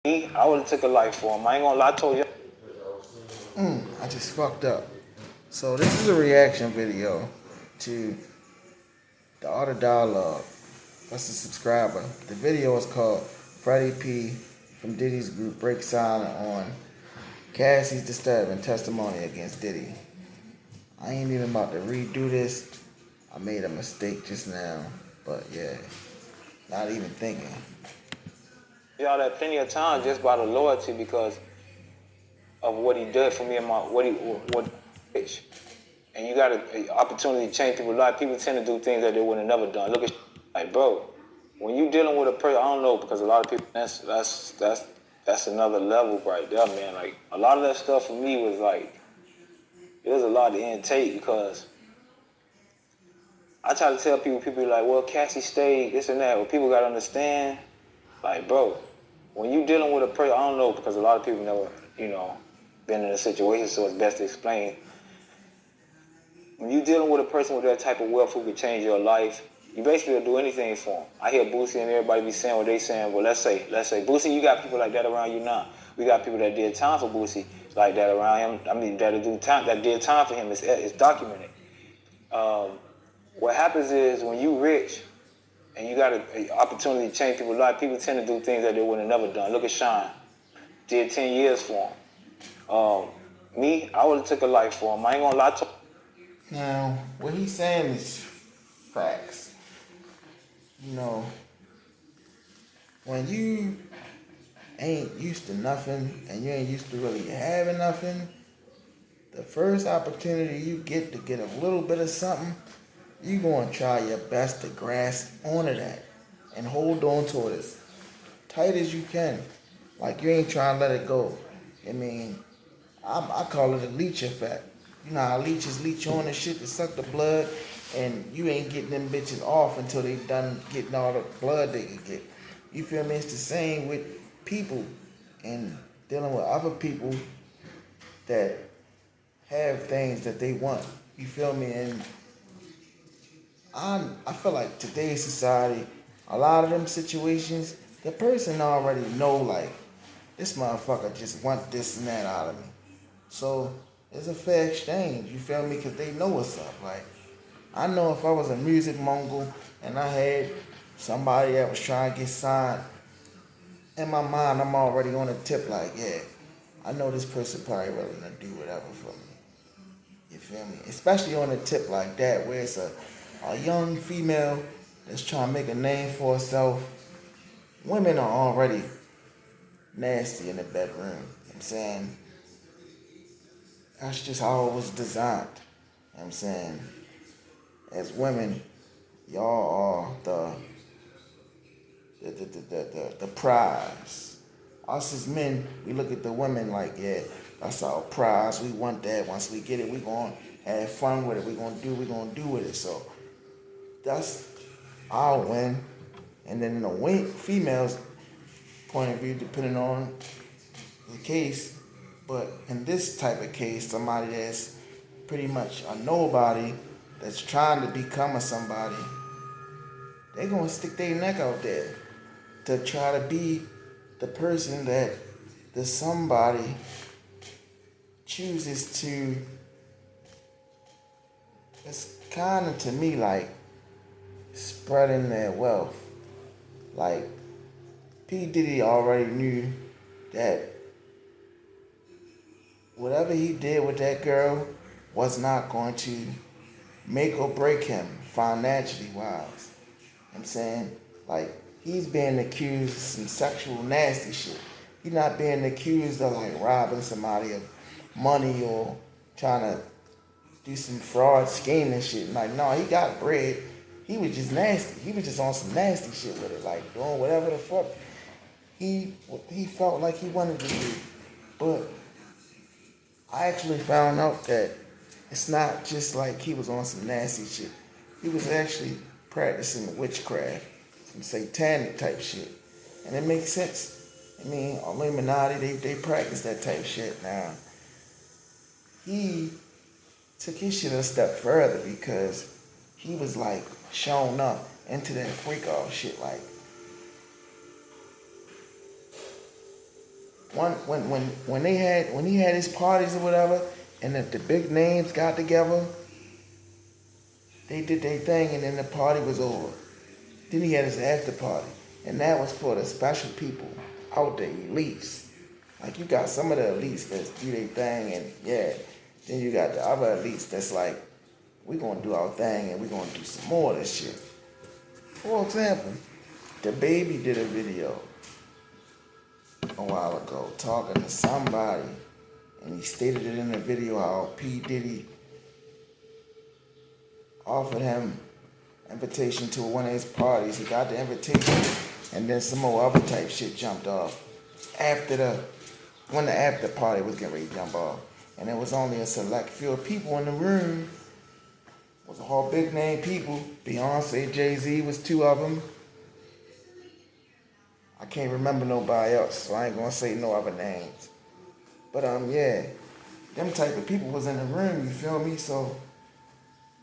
Me, I would have took a life for him. I ain't gonna lie, I told you. I just fucked up. So this is a reaction video to the Art of Dialogue. That's a subscriber. The video is called freddyP from Diddy's group breaks silent on Cassie's disturbing testimony against Diddy. I ain't even about to redo this. I made a mistake just now. But yeah, not even thinking. Y'all that plenty of times just by the loyalty because of what he did for me and what bitch. And you got an opportunity to change people's lives. People tend to do things that they would have never done. Look at like, bro, when you dealing with a person, I don't know, because a lot of people that's another level right there, man. Like a lot of that stuff for me was like, it was a lot to intake because I try to tell people like, well, Cassie stayed, this and that. Well, people gotta understand, like, bro, when you dealing with a person, I don't know, because a lot of people never, been in a situation, so it's best to explain. When you dealing with a person with that type of wealth who can change your life, you basically will do anything for them. I hear Boosie and everybody be saying what they saying. Well, let's say, Boosie, you got people like that around you now. We got people that did time for Boosie like that around him. I mean, that did time for him. It's documented. What happens is when you rich and you got an opportunity to change people's lives, people tend to do things that they would have never done. Look at Sean. Did 10 years for him. Me, I would have took a life for him. I ain't gonna lie to him. Now, what he's saying is facts. When you ain't used to nothing and you ain't used to really having nothing, the first opportunity you get to get a little bit of something, you gonna try your best to grasp onto that and hold on to it as tight as you can. Like you ain't trying to let it go. I mean, I call it a leech effect. You know how leeches leech on and shit to suck the blood, and you ain't getting them bitches off until they done getting all the blood they can get. You feel me? It's the same with people and dealing with other people that have things that they want. You feel me? And I feel like today's society, a lot of them situations, the person already know like this motherfucker just want this and that out of me. So it's a fair exchange, you feel me? Because they know what's up. Like, I know if I was a music mogul and I had somebody that was trying to get signed, in my mind, I'm already on a tip like, yeah, I know this person probably really gonna do whatever for me. You feel me? Especially on a tip like that where it's a young female that's trying to make a name for herself. Women are already nasty in the bedroom. You know what I'm saying? That's just how it was designed. You know what I'm saying? As women, y'all are the prize. Us as men, we look at the women like, yeah, that's our prize. We want that. Once we get it, we gonna have fun with it. We gonna do with it. So that's our win. And then in the females' point of view, depending on the case, but in this type of case, somebody that's pretty much a nobody that's trying to become a somebody, they gonna stick their neck out there to try to be the person that the somebody chooses to. It's kind of to me like spreading their wealth. Like P Diddy already knew that whatever he did with that girl was not going to make or break him financially wise. I'm saying, like, he's being accused of some sexual nasty shit. He's not being accused of like robbing somebody of money or trying to do some fraud scheme and shit. Like, no, he got bread. He was just nasty. He was just on some nasty shit with it, like doing whatever the fuck he felt like he wanted to do. But I actually found out that it's not just like he was on some nasty shit. He was actually practicing witchcraft, some satanic type shit. And it makes sense. I mean, Illuminati, they practice that type shit. Now, he took his shit a step further because he was like shown up into that freak off shit. Like, when he had his parties or whatever, and if the big names got together, they did their thing, and then the party was over. Then he had his after party, and that was for the special people out there, elites. Like you got some of the elites that do their thing, and yeah, then you got the other elites that's like, we gonna do our thing, and we gonna do some more of this shit. For example, the baby did a video a while ago talking to somebody, and he stated it in the video how P Diddy offered him invitation to one of his parties. He got the invitation, and then some more other type shit jumped off when the after party was getting ready to jump off, and it was only a select few people in the room. It was all big name people. Beyonce, Jay-Z was two of them. I can't remember nobody else, so I ain't gonna say no other names. But yeah, them type of people was in the room. You feel me? So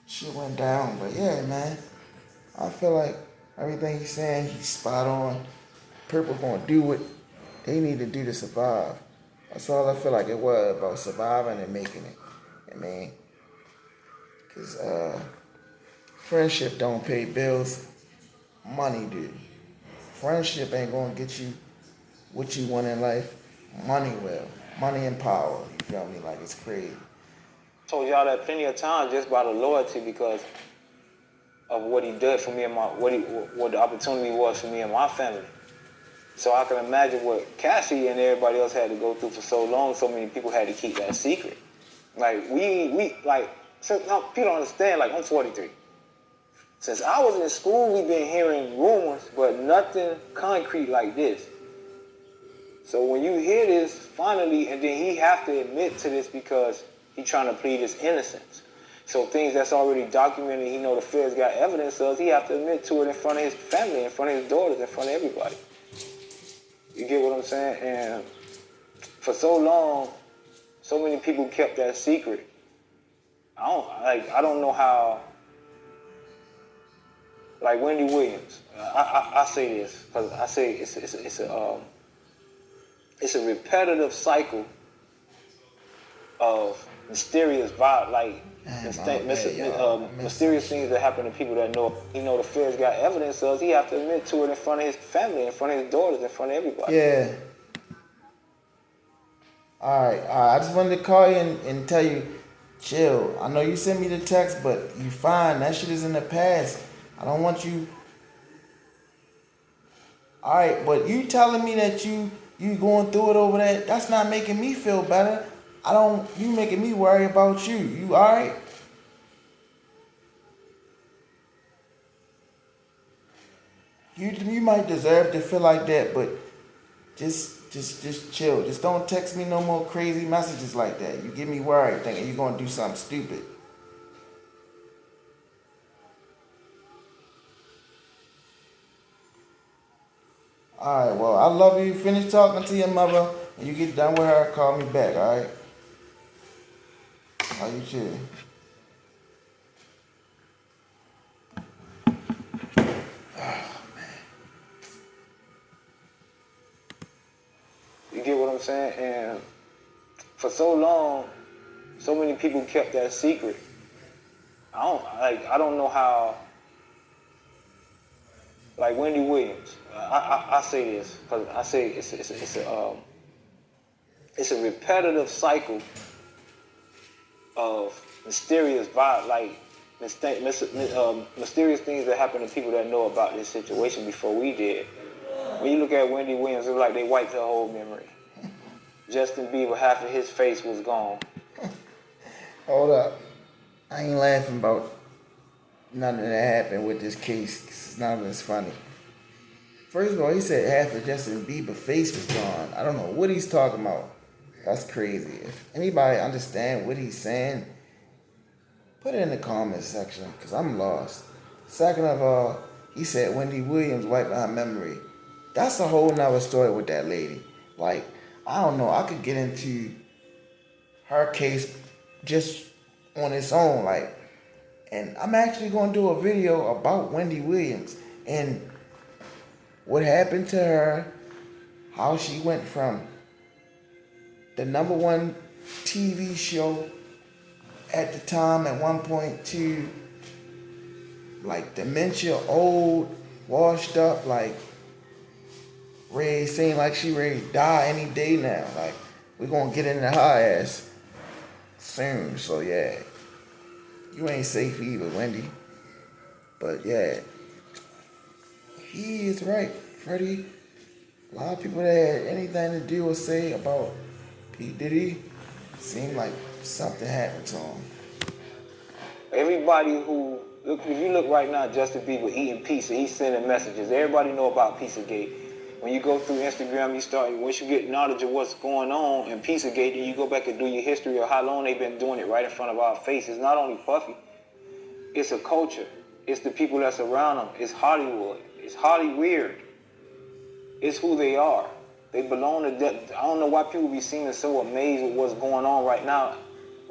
shit went down. But yeah, man, I feel like everything he's saying, he's spot on. Purple gonna do what they need to do to survive. That's all I feel like it was, about surviving and making it. I mean, because friendship don't pay bills, money do. Friendship ain't gonna get you what you want in life. Money will. Money and power. You feel me? Like, it's crazy. Told y'all that plenty of times just by the loyalty, because of what he did for me and what the opportunity was for me and my family. So I can imagine what Cassie and everybody else had to go through for so long. So many people had to keep that secret. Like so now people don't understand. Like, I'm 43. Since I was in school, we've been hearing rumors, but nothing concrete like this. So when you hear this finally, and then he have to admit to this because he's trying to plead his innocence. So things that's already documented, he know the feds got evidence of, he have to admit to it in front of his family, in front of his daughters, in front of everybody. You get what I'm saying? And for so long, so many people kept that secret. I don't know how. Like Wendy Williams, I say this because I say it's a repetitive cycle of mysterious violence, like mysterious things that happen to people that know. You know, the feds got evidence of. He have to admit to it in front of his family, in front of his daughters, in front of everybody. Yeah. All right. I just wanted to call you and tell you, chill. I know you sent me the text, but you fine. That shit is in the past. I don't want you. All right, but you telling me that you going through it over there, that's not making me feel better. You making me worry about you. You all right? You might deserve to feel like that, but just chill. Just don't text me no more crazy messages like that. You get me worried thinking you're gonna do something stupid. All right, well, I love you. Finish talking to your mother, and you get done with her, call me back, all right? Are you chill? Oh, man. You get what I'm saying? And for so long, so many people kept that secret. I don't know how. Like Wendy Williams, I say this because I say it's a repetitive cycle of mysterious violence, like mysterious things that happen to people that know about this situation before we did. When you look at Wendy Williams, it was like they wiped her whole memory. Justin Bieber, half of his face was gone. Hold up. I ain't laughing about nothing that happened with this case. None of it's funny. First of all, he said half of Justin Bieber's face was gone. I don't know what he's talking about. That's crazy. If anybody understand what he's saying, put it in the comments section, because I'm lost. Second of all, he said Wendy Williams wiped her memory. That's a whole nother story with that lady. Like, I don't know. I could get into her case just on its own. Like, and I'm actually going to do a video about Wendy Williams and what happened to her, how she went from the number one TV show at the time at one point to like dementia, old, washed up, like Ray seemed like she ready to die any day now. Like we're gonna get into her ass soon. So yeah, you ain't safe either, Wendy. But yeah, he is right, Freddie. A lot of people that had anything to do or say about P Diddy seemed like something happened to him. Everybody who look, if you look right now, Justin Bieber eating pizza, he's sending messages. Everybody know about Pizzagate. When you go through Instagram, once you get knowledge of what's going on in Pizzagate, then you go back and do your history of how long they've been doing it right in front of our faces. Not only Puffy, it's a culture. It's the people that's around them. It's Hollywood. It's Hollyweird. It's who they are. They belong to that. I don't know why people be seeming so amazed with what's going on right now.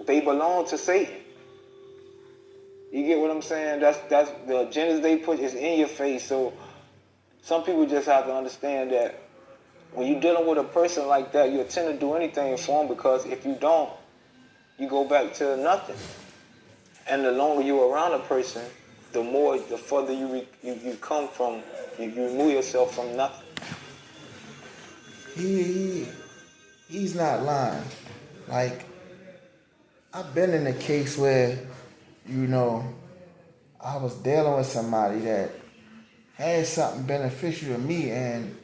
They belong to Satan. You get what I'm saying? That's the agendas they put is in your face. So some people just have to understand that when you're dealing with a person like that, you tend to do anything for them, because if you don't, you go back to nothing. And the longer you're around a person, the further you come from, you remove yourself from nothing. He's not lying. Like, I've been in a case where, I was dealing with somebody that had something beneficial to me, and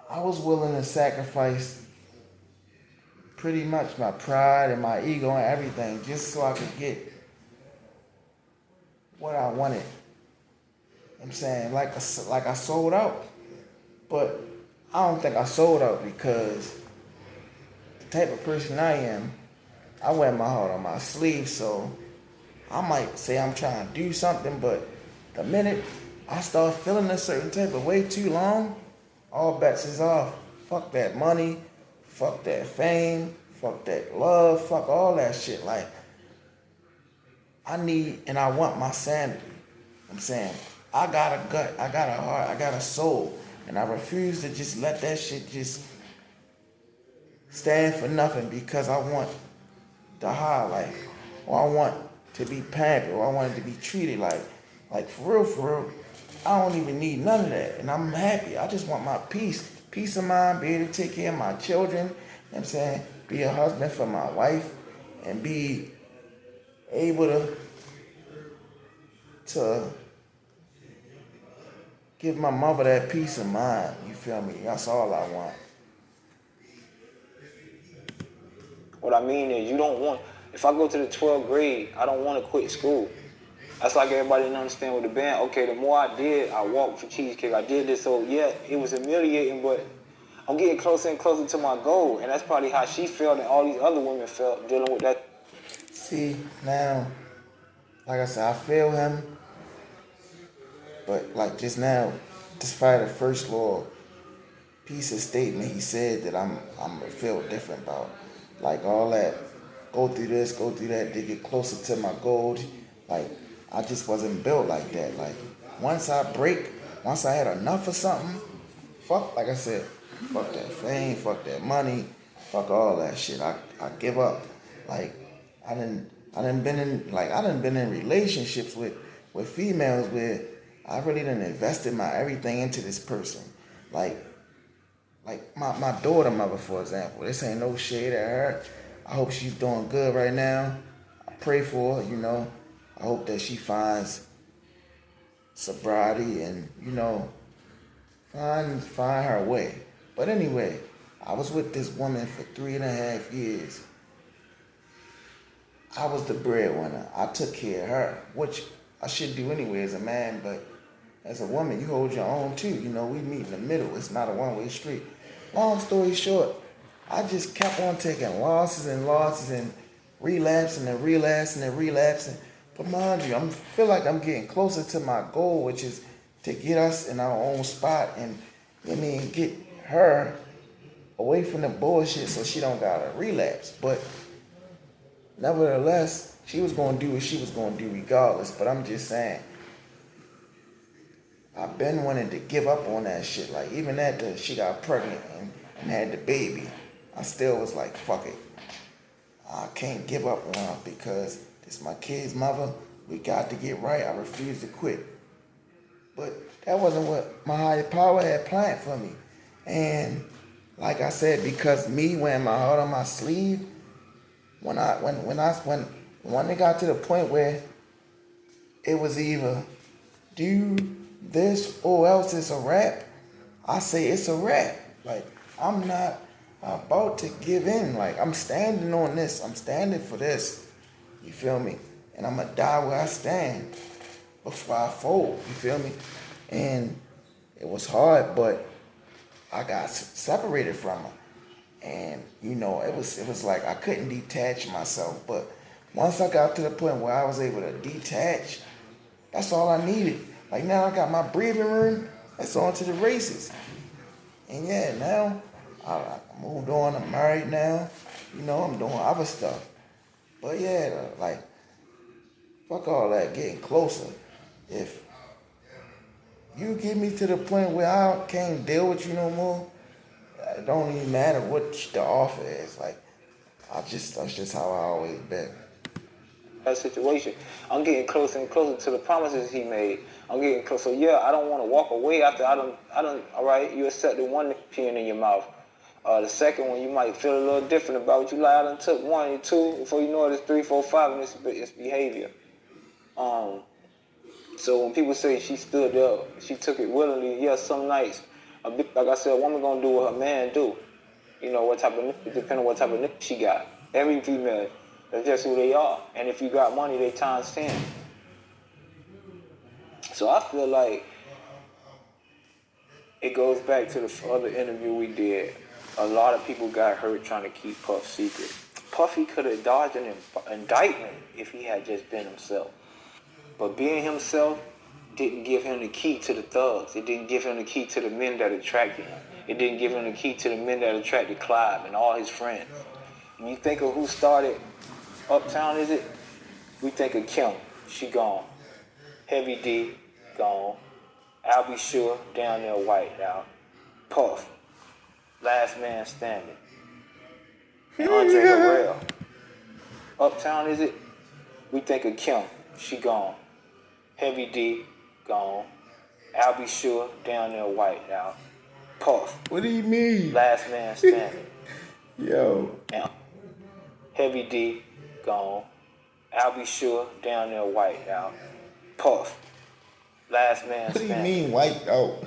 I was willing to sacrifice pretty much my pride and my ego and everything just so I could get what I wanted. I'm saying, like I sold out, but I don't think I sold out because the type of person I am, I wear my heart on my sleeve, so I might say I'm trying to do something, but the minute I start feeling a certain type of way too long, all bets is off. Fuck that money, fuck that fame, fuck that love, fuck all that shit. Like, I need and I want my sanity. I'm saying, I got a gut, I got a heart, I got a soul, and I refuse to just let that shit just stand for nothing because I want the high life, or I want to be pampered, or I want it to be treated like for real, I don't even need none of that, and I'm happy. I just want my peace of mind, be able to take care of my children, you know what I'm saying, be a husband for my wife, and be able to give my mother that peace of mind, you feel me? That's all I want. What I mean is, if I go to the 12th grade, I don't want to quit school. That's like everybody didn't understand with the band. Okay, the more I did, I walked for cheesecake, I did this, so yeah, it was humiliating, but I'm getting closer and closer to my goal, and that's probably how she felt and all these other women felt dealing with that. See, now, like I said, I feel him, but like just now, despite the first little piece of statement he said that I'm gonna feel different about, like all that, go through this, go through that to get closer to my goal. Like, I just wasn't built like that. Like, once I had enough of something, like I said, fuck that fame, fuck that money, fuck all that shit. I give up. Like, I done been in relationships with females where I really done invested my everything into this person. Like my daughter mother, for example. This ain't no shade at her. I hope she's doing good right now. I pray for her, I hope that she finds sobriety and, find her way. But anyway, I was with this woman for 3.5 years. I was the breadwinner. I took care of her, which I should do anyway as a man, but as a woman, you hold your own too. We meet in the middle. It's not a one-way street. Long story short, I just kept on taking losses and relapsing and relapsing and relapsing. But mind you, I feel like I'm getting closer to my goal, which is to get us in our own spot and get her away from the bullshit so she don't gotta relapse. But nevertheless, she was gonna do what she was gonna do regardless. But I'm just saying, I've been wanting to give up on that shit. Like, even after she got pregnant and had the baby, I still was like, fuck it. I can't give up on her because it's my kid's mother. We got to get right. I refuse to quit. But that wasn't what my higher power had planned for me. And like I said, because me wearing my heart on my sleeve, when it got to the point where it was either do this or else it's a wrap, I say it's a wrap. Like, I'm not about to give in. Like, I'm standing on this. I'm standing for this. You feel me? And I'm going to die where I stand before I fold. You feel me? And it was hard, but I got separated from her. And, it was like I couldn't detach myself. But once I got to the point where I was able to detach, that's all I needed. Like, now I got my breathing room. That's on to the races. And yeah, now I moved on. I'm married now. I'm doing other stuff. But yeah, like, fuck all that, getting closer. If you get me to the point where I can't deal with you no more, it don't even matter what the offer is. Like, that's just how I always been. That situation. I'm getting closer and closer to the promises he made. I'm getting closer. So yeah, I don't want to walk away after I don't. All right, you accepted one pen in your mouth. The second one, you might feel a little different about what you like. I done took one and two. Before you know it, it's three, four, five, and it's behavior. So when people say she stood up, she took it willingly. Yeah, some nights, like I said, a woman gonna do what her man do. What type of depending on what type of nigga she got. Every female, that's just who they are. And if you got money, they times 10. So I feel like it goes back to the other interview we did. A lot of people got hurt trying to keep Puff secret. Puffy could have dodged an indictment if he had just been himself. But being himself didn't give him the key to the thugs. It didn't give him the key to the men that attracted him. It didn't give him the key to the men that attracted Clive and all his friends. When you think of who started Uptown, is it? We think of Kim. She gone. Heavy D, gone. I'll be sure, down there white out. Puff, last man standing. And Andre Harrell. Uptown, is it? We think of Kim. She gone. Heavy D, gone. I'll be sure, down there white out. Puff. What do you mean? Last man standing. Yo. And Heavy D, gone. I'll be sure, down there white out. Puff. Last man standing. What do you mean white out?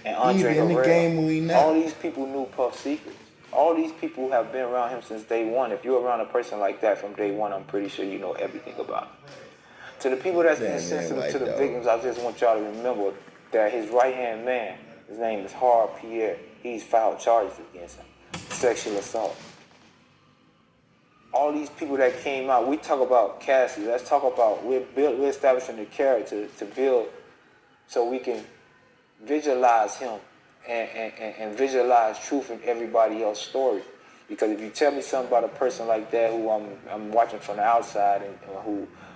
And Andre in the Harrell. game we not. All these people knew Puff's secrets. All these people have been around him since day one. If you're around a person like that from day one, I'm pretty sure you know everything about him. To the people that's insensitive to the victims, I just want y'all to remember that his right-hand man, his name is Har Pierre, he's filed charges against him. Sexual assault. All these people that came out, we talk about Cassie, let's talk about, we're establishing the character to build so we can visualize him and visualize truth in everybody else's story. Because if you tell me something about a person like that who I'm watching from the outside and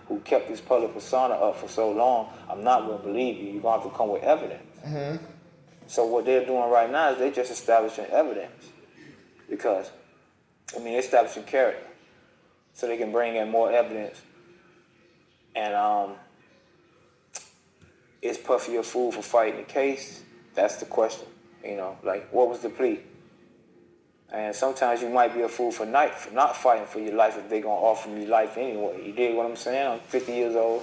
who kept this public persona up for so long, I'm not going to believe you. You're going to have to come with evidence. Mm-hmm. So what they're doing right now is they're just establishing evidence. Because, they're establishing character. So they can bring in more evidence. And is Puffy a fool for fighting the case? That's the question. What was the plea? And sometimes you might be a fool for not fighting for your life if they're going to offer me life anyway. You dig what I'm saying? I'm 50 years old.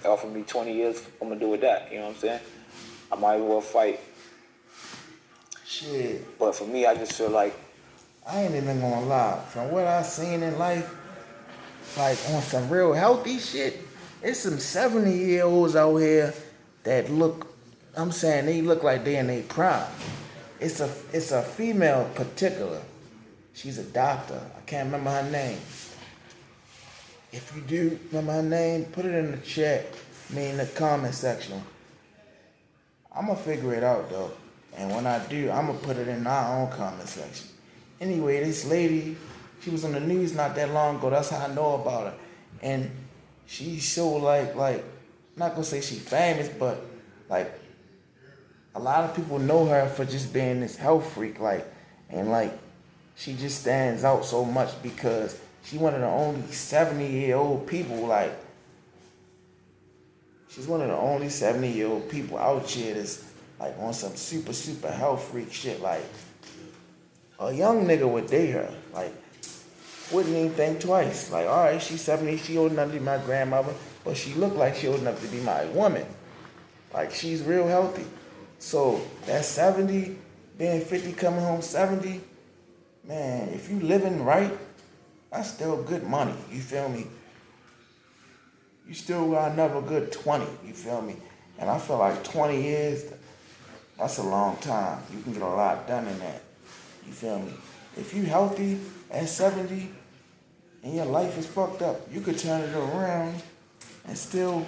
They offer me 20 years. I'm going to do with that. You know what I'm saying? I might as well fight. Shit. But for me, I just feel like... I ain't even going to lie. From what I've seen in life, like on some real healthy shit, there's some 70-year-olds out here that look... they look like they in their prime. It's a female particular. She's a doctor. I can't remember her name. If you do remember her name, put it in the chat. In the comment section. I'm going to figure it out, though. And when I do, I'm going to put it in our own comment section. Anyway, this lady, she was on the news not that long ago. That's how I know about her. And she's so like, not going to say she's famous, but like, a lot of people know her for just being this health freak, and she just stands out so much because she one of the only 70-year-old people, like, she's one of the only 70-year-old people out here that's like on some super, super health freak shit. Like, a young nigga would date her. Like, wouldn't even think twice. Like, all right, she's 70, she old enough to be my grandmother, but she looked like she old enough to be my woman. Like, she's real healthy. So that 70, being 50, coming home 70, man, if you living right, that's still good money. You feel me? You still got another good 20. You feel me? And I feel like 20 years, that's a long time. You can get a lot done in that. You feel me? If you healthy at 70 and your life is fucked up, you could turn it around and still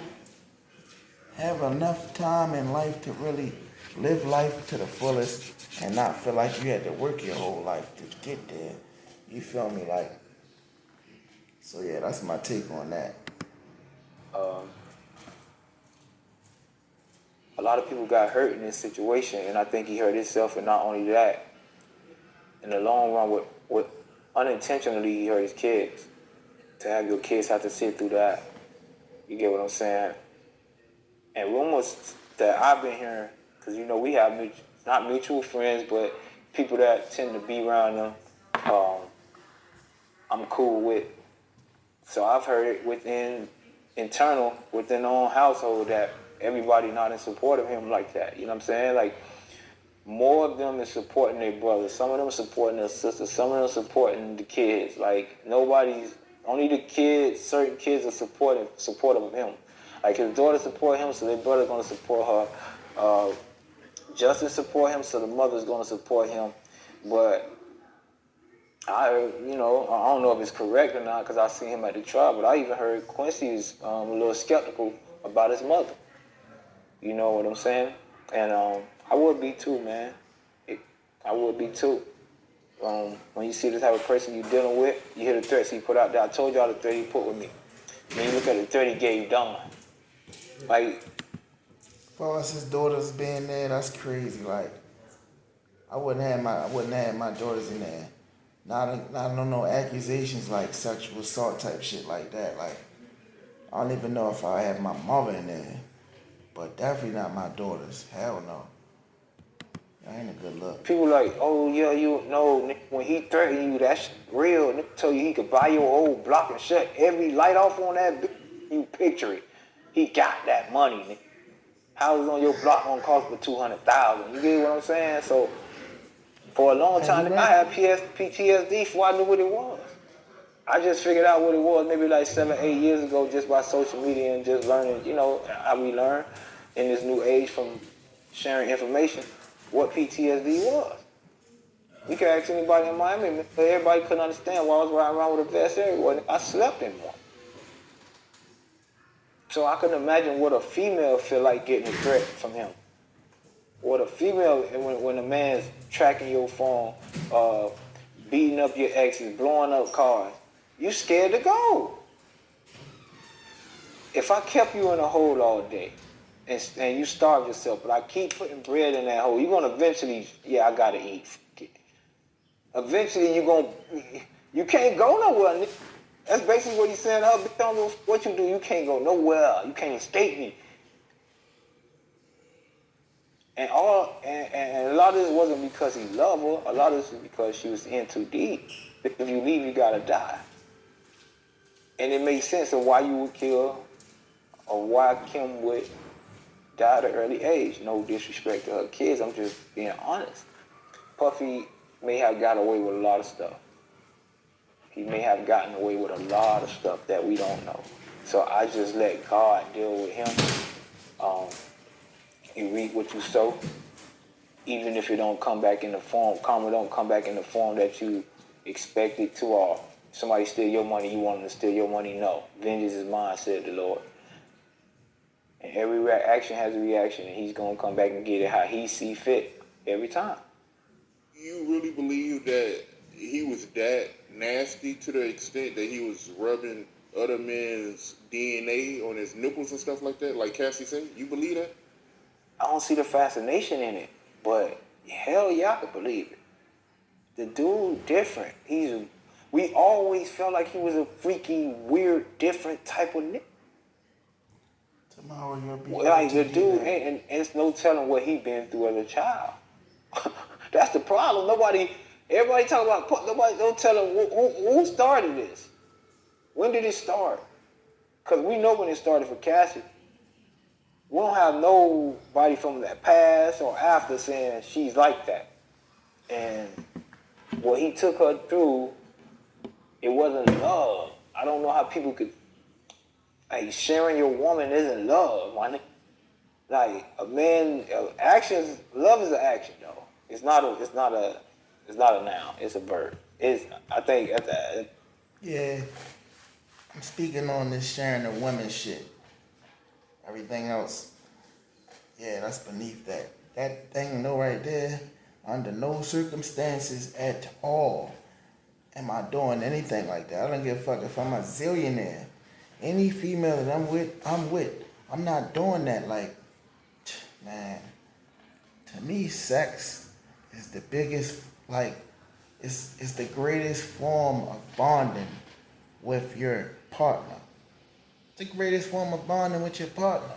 have enough time in life to really live life to the fullest and not feel like you had to work your whole life to get there. You feel me? Like, so yeah, that's my take on that. A lot of people got hurt in this situation, and I think he hurt himself, and not only that, in the long run, with unintentionally he hurt his kids. To have your kids have to sit through that, you get what I'm saying? And rumors that I've been hearing, because you know we have not mutual friends, but people that tend to be around them, I'm cool with. So I've heard it within their own household, that everybody not in support of him like that. You know what I'm saying? Like, more of them is supporting their brothers. Some of them are supporting their sisters. Some of them are supporting the kids. Like, only the kids, certain kids are supportive of him. Like, his daughter support him, so their brother's gonna support her. Justin support him, so the mother's gonna support him. But I don't know if it's correct or not, because I seen him at the trial, but I even heard Quincy is a little skeptical about his mother. You know what I'm saying? And I would be too, man. I would be too. When you see the type of person you're dealing with, you hear the threats he put out there. I told y'all the threat he put with me. When you look at the threat he gave Don, like, As far as his daughters being there, that's crazy. Like, I wouldn't have my daughters in there. Not no accusations like sexual assault type shit like that. Like, I don't even know if I have my mother in there, but definitely not my daughters. Hell no. That ain't a good look. people like, oh yeah, you know, when he threatened you, that's real. Nigga told you he could buy your whole block and shut every light off on that bitch. You picture it. He got that money, nigga. Houses on your block gonna cost for $200,000. You get what I'm saying? So for a long time, I had PTSD before I knew what it was. I just figured out what it was maybe like 7, 8 years ago, just by social media and just learning, you know, how we learn in this new age from sharing information, what PTSD was. You can ask anybody in Miami, everybody couldn't understand why I was riding around with a vest everywhere. I slept in one. So I couldn't imagine what a female feel like getting a threat from him. What a female, when a man's tracking your phone, beating up your exes, blowing up cars, you scared to go. If I kept you in a hole all day and you starve yourself, but I keep putting bread in that hole, you're going to eventually, I got to eat. Eventually, you can't go nowhere. That's basically what he's saying to her. Bitch, don't know what you do. You can't go nowhere. You can't escape me. And a lot of this wasn't because he loved her. A lot of this was because she was in too deep. If you leave, you gotta die. And it makes sense of why you would kill, or why Kim would die at an early age. No disrespect to her kids. I'm just being honest. Puffy may have got away with a lot of stuff. He may have gotten away with a lot of stuff that we don't know. So I just let God deal with him. You reap what you sow, even if it don't come back in the form, karma don't come back in the form that you expect it to, or somebody steal your money, you want them to steal your money. No, vengeance is mine, said the Lord. And every action has a reaction, and he's gonna come back and get it how he see fit every time. You really believe that he was that nasty to the extent that he was rubbing other men's DNA on his nipples and stuff like that, like Cassie said? You believe that? I don't see the fascination in it, but hell yeah, I could believe it. The dude different. We always felt like he was a freaky, weird, different type of nigga. Tomorrow you'll be Like the to do dude, that. and it's no telling what he been through as a child. That's the problem. Everybody talk about, nobody don't tell him who started this. When did it start? Because we know when it started for Cassie. We don't have nobody from that past or after saying she's like that. And what he took her through, it wasn't love. I don't know how people could, like, sharing your woman isn't love, my nigga. Like a man, actions. Love is an action, though. It's not a noun. It's a verb. I think at the. Yeah, I'm speaking on this sharing the women shit. Everything else, yeah, that's beneath that. That thing, no, right there. Under no circumstances at all am I doing anything like that. I don't give a fuck if I'm a zillionaire. Any female that I'm with, I'm with. I'm not doing that. Like, man, to me, sex is the biggest, like, it's the greatest form of bonding with your partner. It's the greatest form of bonding with your partner.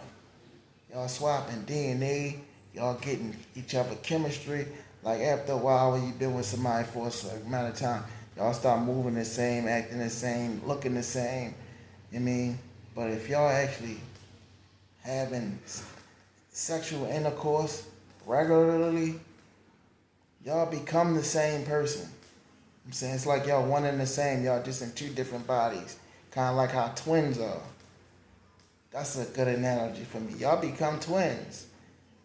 Y'all swapping DNA, y'all getting each other chemistry. Like after a while when you've been with somebody for a certain amount of time, y'all start moving the same, acting the same, looking the same. You mean? But if y'all actually having sexual intercourse regularly, y'all become the same person. I'm saying it's like y'all one and the same, y'all just in two different bodies. Kind of like how twins are. That's a good analogy for me. Y'all become twins.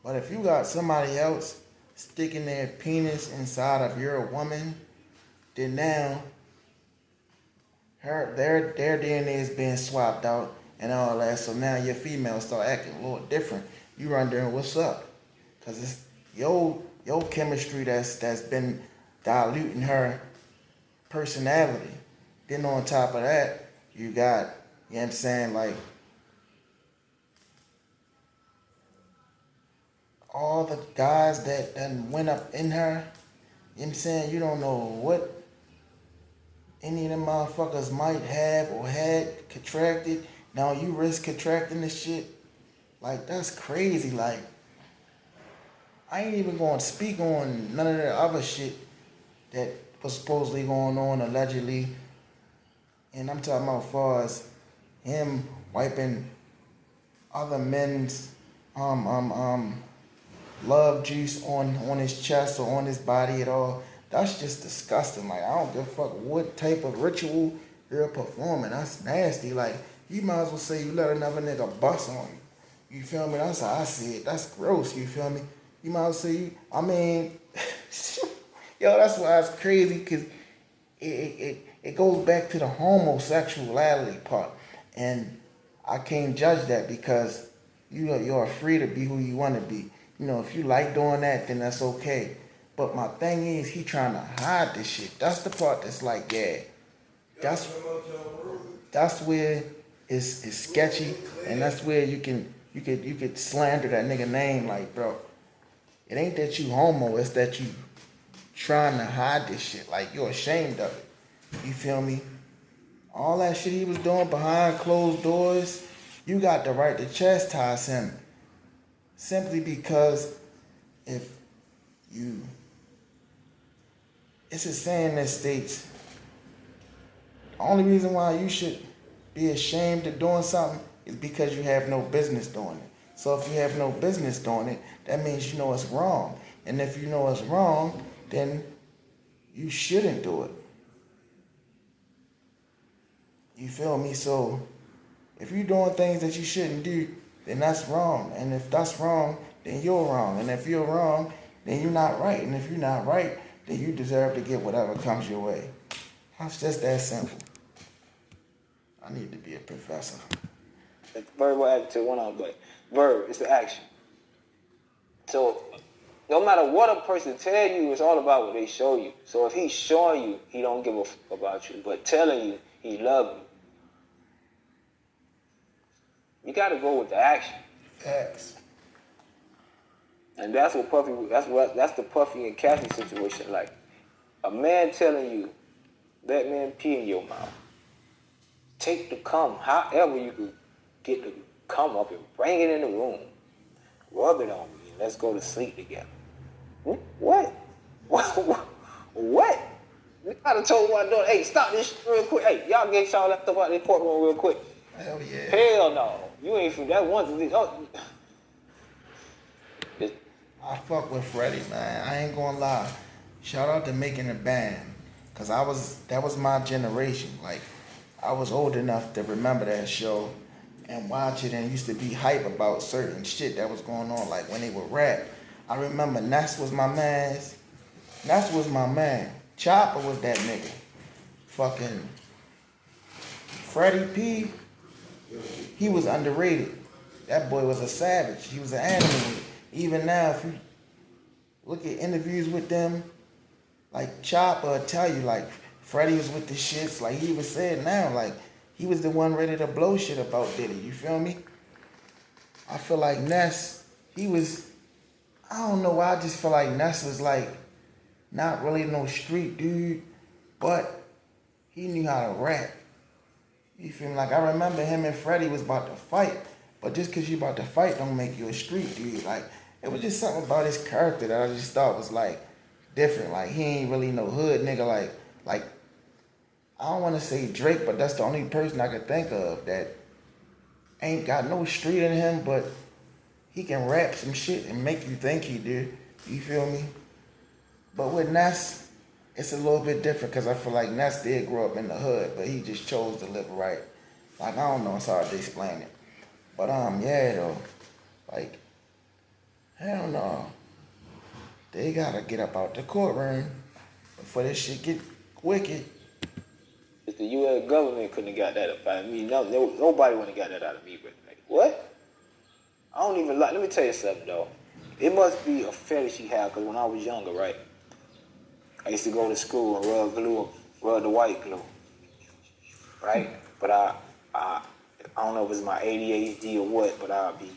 But if you got somebody else sticking their penis inside of your woman, then now their DNA is being swapped out and all that. So now your female start acting a little different. You wondering what's up? Cause it's your chemistry that's been diluting her personality. Then on top of that, you got, you know what I'm saying, like all the guys that done went up in her, you know what I'm saying? You don't know what any of them motherfuckers might have or had contracted. Now you risk contracting this shit. Like, that's crazy. Like, I ain't even going to speak on none of the other shit that was supposedly going on allegedly. And I'm talking about as far as him wiping other men's love juice on his chest or on his body at all. That's just disgusting. Like, I don't give a fuck what type of ritual you're performing. That's nasty. Like, you might as well say you let another nigga bust on you. You feel me? That's how I see it. That's gross. You feel me? You might as well say I mean, yo, that's why it's crazy, because it goes back to the homosexuality part. And I can't judge that because you're free to be who you want to be. You know, if you like doing that, then that's okay. But my thing is, he trying to hide this shit. That's the part that's like, yeah, that's where it's sketchy, and that's where you could slander that nigga name. Like, bro, it ain't that you homo, it's that you trying to hide this shit. Like, you're ashamed of it. You feel me? All that shit he was doing behind closed doors, you got the right to chastise him. Simply because if you, it's a saying that states, the only reason why you should be ashamed of doing something is because you have no business doing it. So if you have no business doing it, that means you know it's wrong. And if you know it's wrong, then you shouldn't do it. You feel me? So if you're doing things that you shouldn't do, then that's wrong. And if that's wrong, then you're wrong. And if you're wrong, then you're not right. And if you're not right, then you deserve to get whatever comes your way. It's just that simple. I need to be a professor. The verb will add to one of them, but verb is the action. So no matter what a person tell you, it's all about what they show you. So if he's showing you, he don't give a fuck about you, but telling you he love you got to go with the action. Facts. And that's what Puffy. That's the Puffy and Cassie situation. Like, A man telling you, let man pee in your mouth. Take the cum, however you can get the cum up and bring it in the room. Rub it on me and let's go to sleep together. What? What? I done told my daughter, hey, stop this shit real quick. Hey, y'all get y'all left up out of the courtroom real quick. Hell yeah. Hell no. You ain't from that one. I fuck with Freddie, man. I ain't gonna lie. Shout out to making a band. Cause that was my generation. Like, I was old enough to remember that show and watch it and used to be hype about certain shit that was going on. Like when they would rap. I remember Ness was my man. Ness was my man. Chopper was that nigga. Fucking freddyP, he was underrated. That boy was a savage. He was an animal. Even now, if you look at interviews with them, like Chopper will tell you, like, Freddie was with the shits. Like, he even said now, like, he was the one ready to blow shit about Diddy. You feel me? I feel like Ness, he was, I don't know why, I just feel like Ness was, like, not really no street dude, but he knew how to rap. You feel me? Like, I remember him and Freddie was about to fight, but just because you about to fight don't make you a street dude. Like, it was just something about his character that I just thought was, like, different. Like, he ain't really no hood nigga. Like I don't want to say Drake, but that's the only person I could think of that ain't got no street in him, but he can rap some shit and make you think he did. You feel me? But with Nas, it's a little bit different because I feel like Nas did grow up in the hood, but he just chose to live right. Like, I don't know, it's hard to explain it. But yeah though, like, hell no. They gotta get up out the courtroom before this shit get wicked. If the U.S. government couldn't have got that up out of me, nobody wouldn't have got that out of me. But like, what? I don't even like. Let me tell you something though. It must be a fetish you have, because when I was younger, right, I used to go to school and rub the white glue, right? But I don't know if it's my ADHD or what, but I'll be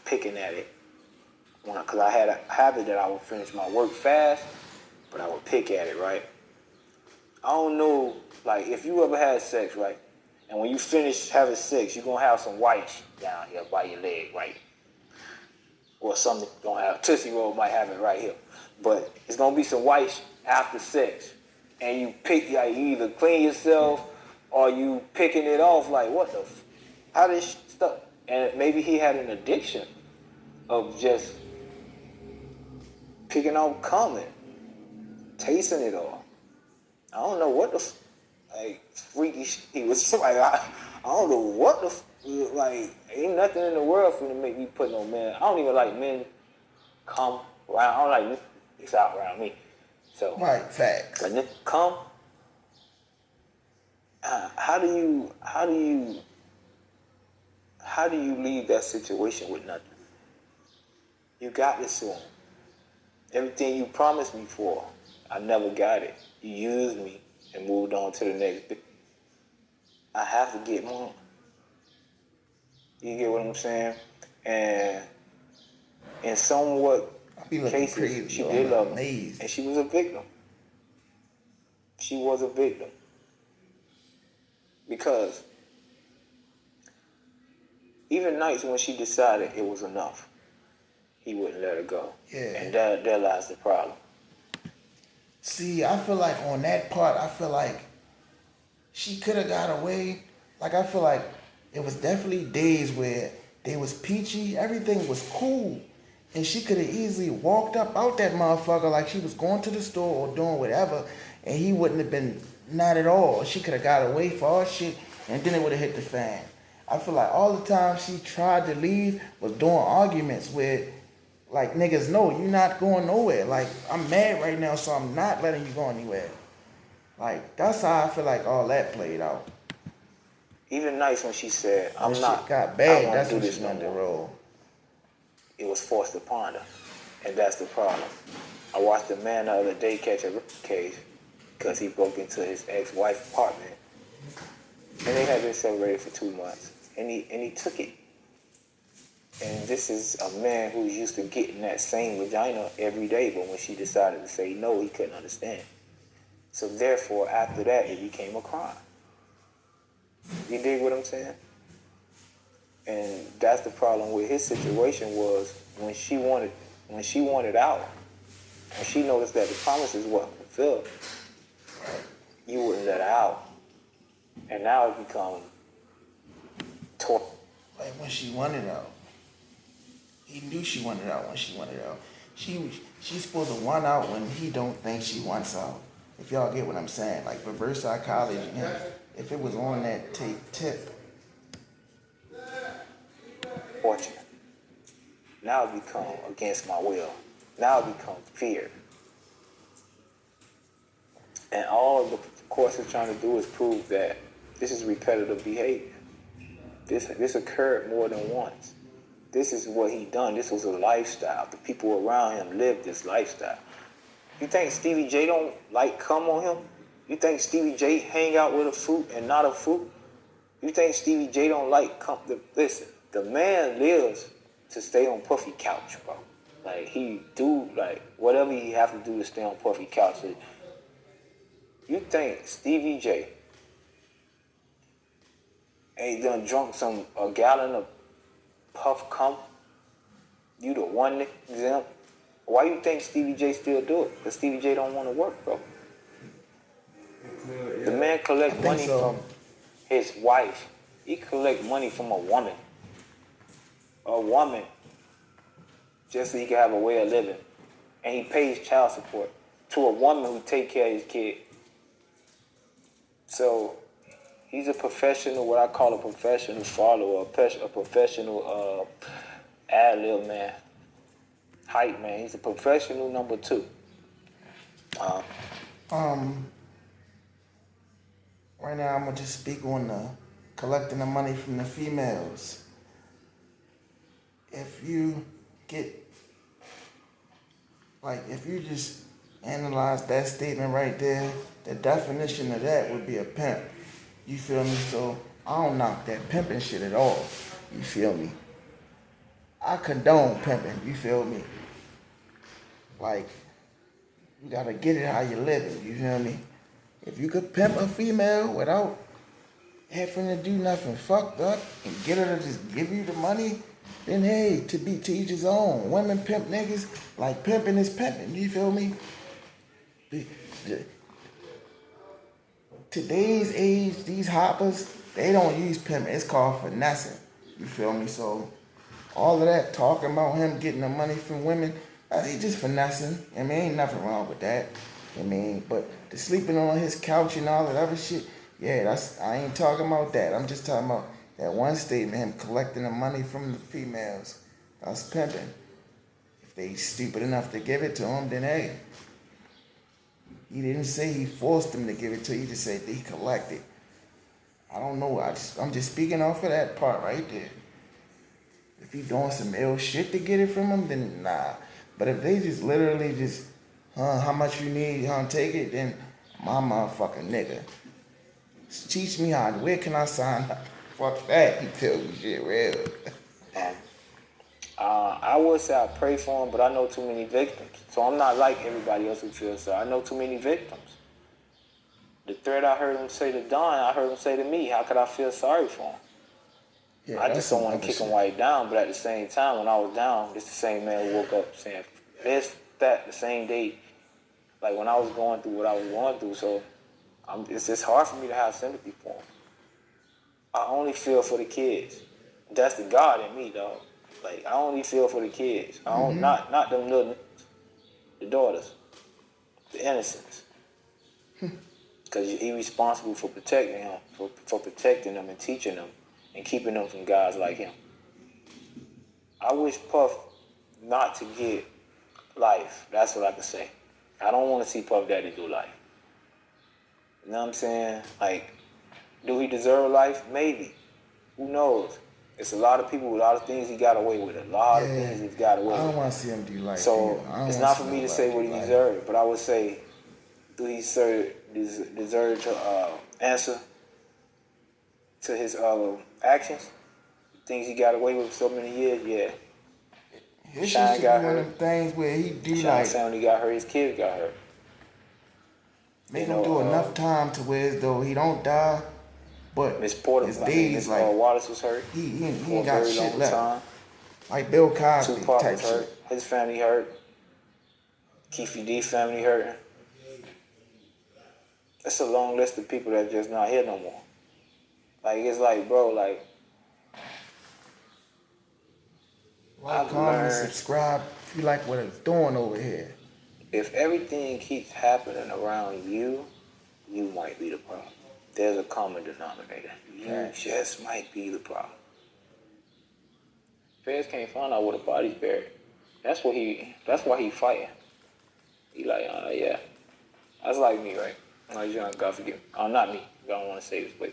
picking at it. Because I had a habit that I would finish my work fast, but I would pick at it, right? I don't know, like, if you ever had sex, right? And when you finish having sex, you're going to have some white down here by your leg, right? Or something going to have, Tootsie Roll might have it right here. But it's going to be some white after sex. And you pick, like, you either clean yourself or you picking it off, like, what the how this stuff? And maybe he had an addiction of just picking out coming, tasting it all. I don't know what the like freaky shit he was like. I don't know what the like. Ain't nothing in the world for to make me put no man. I don't even like men come around. I don't like it's out around me. So right, facts. When they come, how do you leave that situation with nothing? You got this one. Everything you promised me for, I never got it. You used me and moved on to the next bit. I have to get more. You get what I'm saying? And in somewhat cases, crazy, she did love him. Amazing. And she was a victim. She was a victim. Because even nights when she decided it was enough, he wouldn't let her go. Yeah. And there lies the problem. See, I feel like on that part, I feel like she could have got away. Like, I feel like it was definitely days where they was peachy, everything was cool. And she could have easily walked up out that motherfucker like she was going to the store or doing whatever, and he wouldn't have been, not at all. She could have got away for all shit, and then it would have hit the fan. I feel like all the time she tried to leave was doing arguments where, like, niggas know you're not going nowhere. Like, I'm mad right now, so I'm not letting you go anywhere. Like, that's how I feel like all that played out. Even nights when she said, I'm not, shit got I bad. won't That's do when this she no went to more. roll. It was forced upon her. And that's the problem. I watched a man the other day catch a case because he broke into his ex-wife's apartment. And they had been separated for 2 months. And he took it. And this is a man who's used to getting that same vagina every day, but when she decided to say no, he couldn't understand. So therefore, after that, it became a crime. You dig what I'm saying? And that's the problem with his situation was when she wanted out, and she noticed that the promises wasn't fulfilled, you wouldn't let her out. And now it become torture. Like when she wanted out. He knew she wanted out when she wanted out. She's supposed to want out when he don't think she wants out. If y'all get what I'm saying, like reverse psychology. If it was on that tip. Fortunate. Now it become against my will. Now it becomes fear. And all the course is trying to do is prove that this is repetitive behavior. This occurred more than once. This is what he done. This was a lifestyle. The people around him lived this lifestyle. You think Stevie J don't like come on him? You think Stevie J hang out with a fruit and not a fruit? You think Stevie J don't like come? Listen, the man lives to stay on Puffy couch, bro. Like he do like whatever he have to do to stay on Puffy couch. You think Stevie J ain't done drunk a gallon of Puff cum? You the one example. Why you think Stevie J still do it? Because Stevie J don't want to work, bro. The man collect money from his wife. He collect money from a woman. A woman. Just so he can have a way of living. And he pays child support to a woman who take care of his kid. So he's a professional, what I call a professional follower, a professional ad-lib man, hype man. He's a professional number 2. Right now I'm gonna just speak on the collecting the money from the females. If you just analyze that statement right there, the definition of that would be a pimp. You feel me? So I don't knock that pimping shit at all. You feel me? I condone pimping. You feel me? Like, you gotta get it how you live it. You feel me? If you could pimp a female without having to do nothing fucked up and get her to just give you the money, then hey, to each his own. Women pimp niggas, like pimping is pimping. You feel me? Today's age, these hoppers, they don't use pimping. It's called finessing. You feel me? So all of that talking about him getting the money from women, he just finessing. I mean, ain't nothing wrong with that. I mean, but the sleeping on his couch and all that other shit, yeah, I ain't talking about that. I'm just talking about that one statement, him collecting the money from the females. That's pimping. If they stupid enough to give it to him, then hey. He didn't say he forced them to give it to you. He just said that he collected. I don't know. I'm just speaking off of that part right there. If he doing some ill shit to get it from him, then nah. But if they just literally just, how much you need, take it, then my motherfucking nigga. Teach me how, where can I sign up? Fuck that. You tell me shit real. I would say I pray for him, but I know too many victims. So I'm not like everybody else who feels so. I know too many victims. The threat I heard him say to Don, I heard him say to me, how could I feel sorry for him? Yeah, I just don't want to kick him while he's down, but at the same time, when I was down, it's the same man who woke up saying this, that, the same day. Like when I was going through what I was going through, so it's just hard for me to have sympathy for him. I only feel for the kids. That's the God in me, dog. Like, I only feel for the kids. I don't, not them little, the daughters, the innocents. Because he responsible for protecting him, for protecting them and teaching them and keeping them from guys like him. I wish Puff not to get life. That's what I can say. I don't want to see Puff Daddy do life. You know what I'm saying? Like, do he deserve life? Maybe. Who knows? It's a lot of people, a lot of things he got away with. A lot of things he's got away with. I don't want to see him do life. So it's not for me to say what he deserved, but I would say, do he deserve to answer to his actions? Things he got away with for so many years, yeah. His shit should be one of them things where he do Sean's like... family got hurt, his kids got hurt. Make You him do know, enough time to where though he don't die, but Miss Porter, his I mean, days Miss like Wallace was hurt he for ain't a got very shit long left. time. Like Bill Cosby Tupac type was shit. hurt. His family hurt. Keefe D family hurting. It's a long list of people that just not here no more. Like, it's like, bro, like, Like, I've comment, and learned subscribe if you like what it's doing over here. if everything keeps happening around you, you might be the problem. There's a common denominator. You Right. just might be the problem. Feds can't find out where the body's buried. That's why he fighting. He like, yeah. That's like me, right? When I was young, God forgive me. Not me. I don't want to say this, but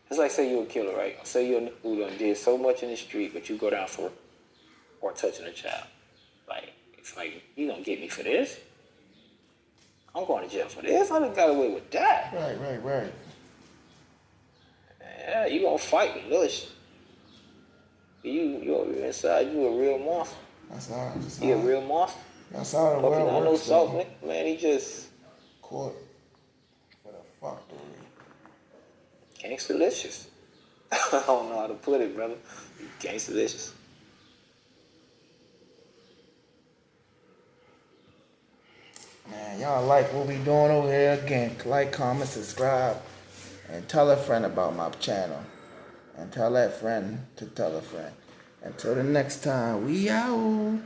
it's like say you're a killer, right? Say you're a nigga who done did so much in the street, but you go down for touching a child. Like, it's like, you gonna get me for this? I'm going to jail for this. I done got away with that. Right. Yeah, you gonna fight with Lush. You inside, you a real monster. He a real monster. That's how the Hope you world not no works. soft Though. nigga, man. He just Court for the fuck, dude. gangsta-licious. I don't know how to put it, brother. Gangsta-licious. Man, y'all like what we doing over here? Again, like, comment, subscribe, and tell a friend about my channel. And tell that friend to tell a friend. Until the next time, we out.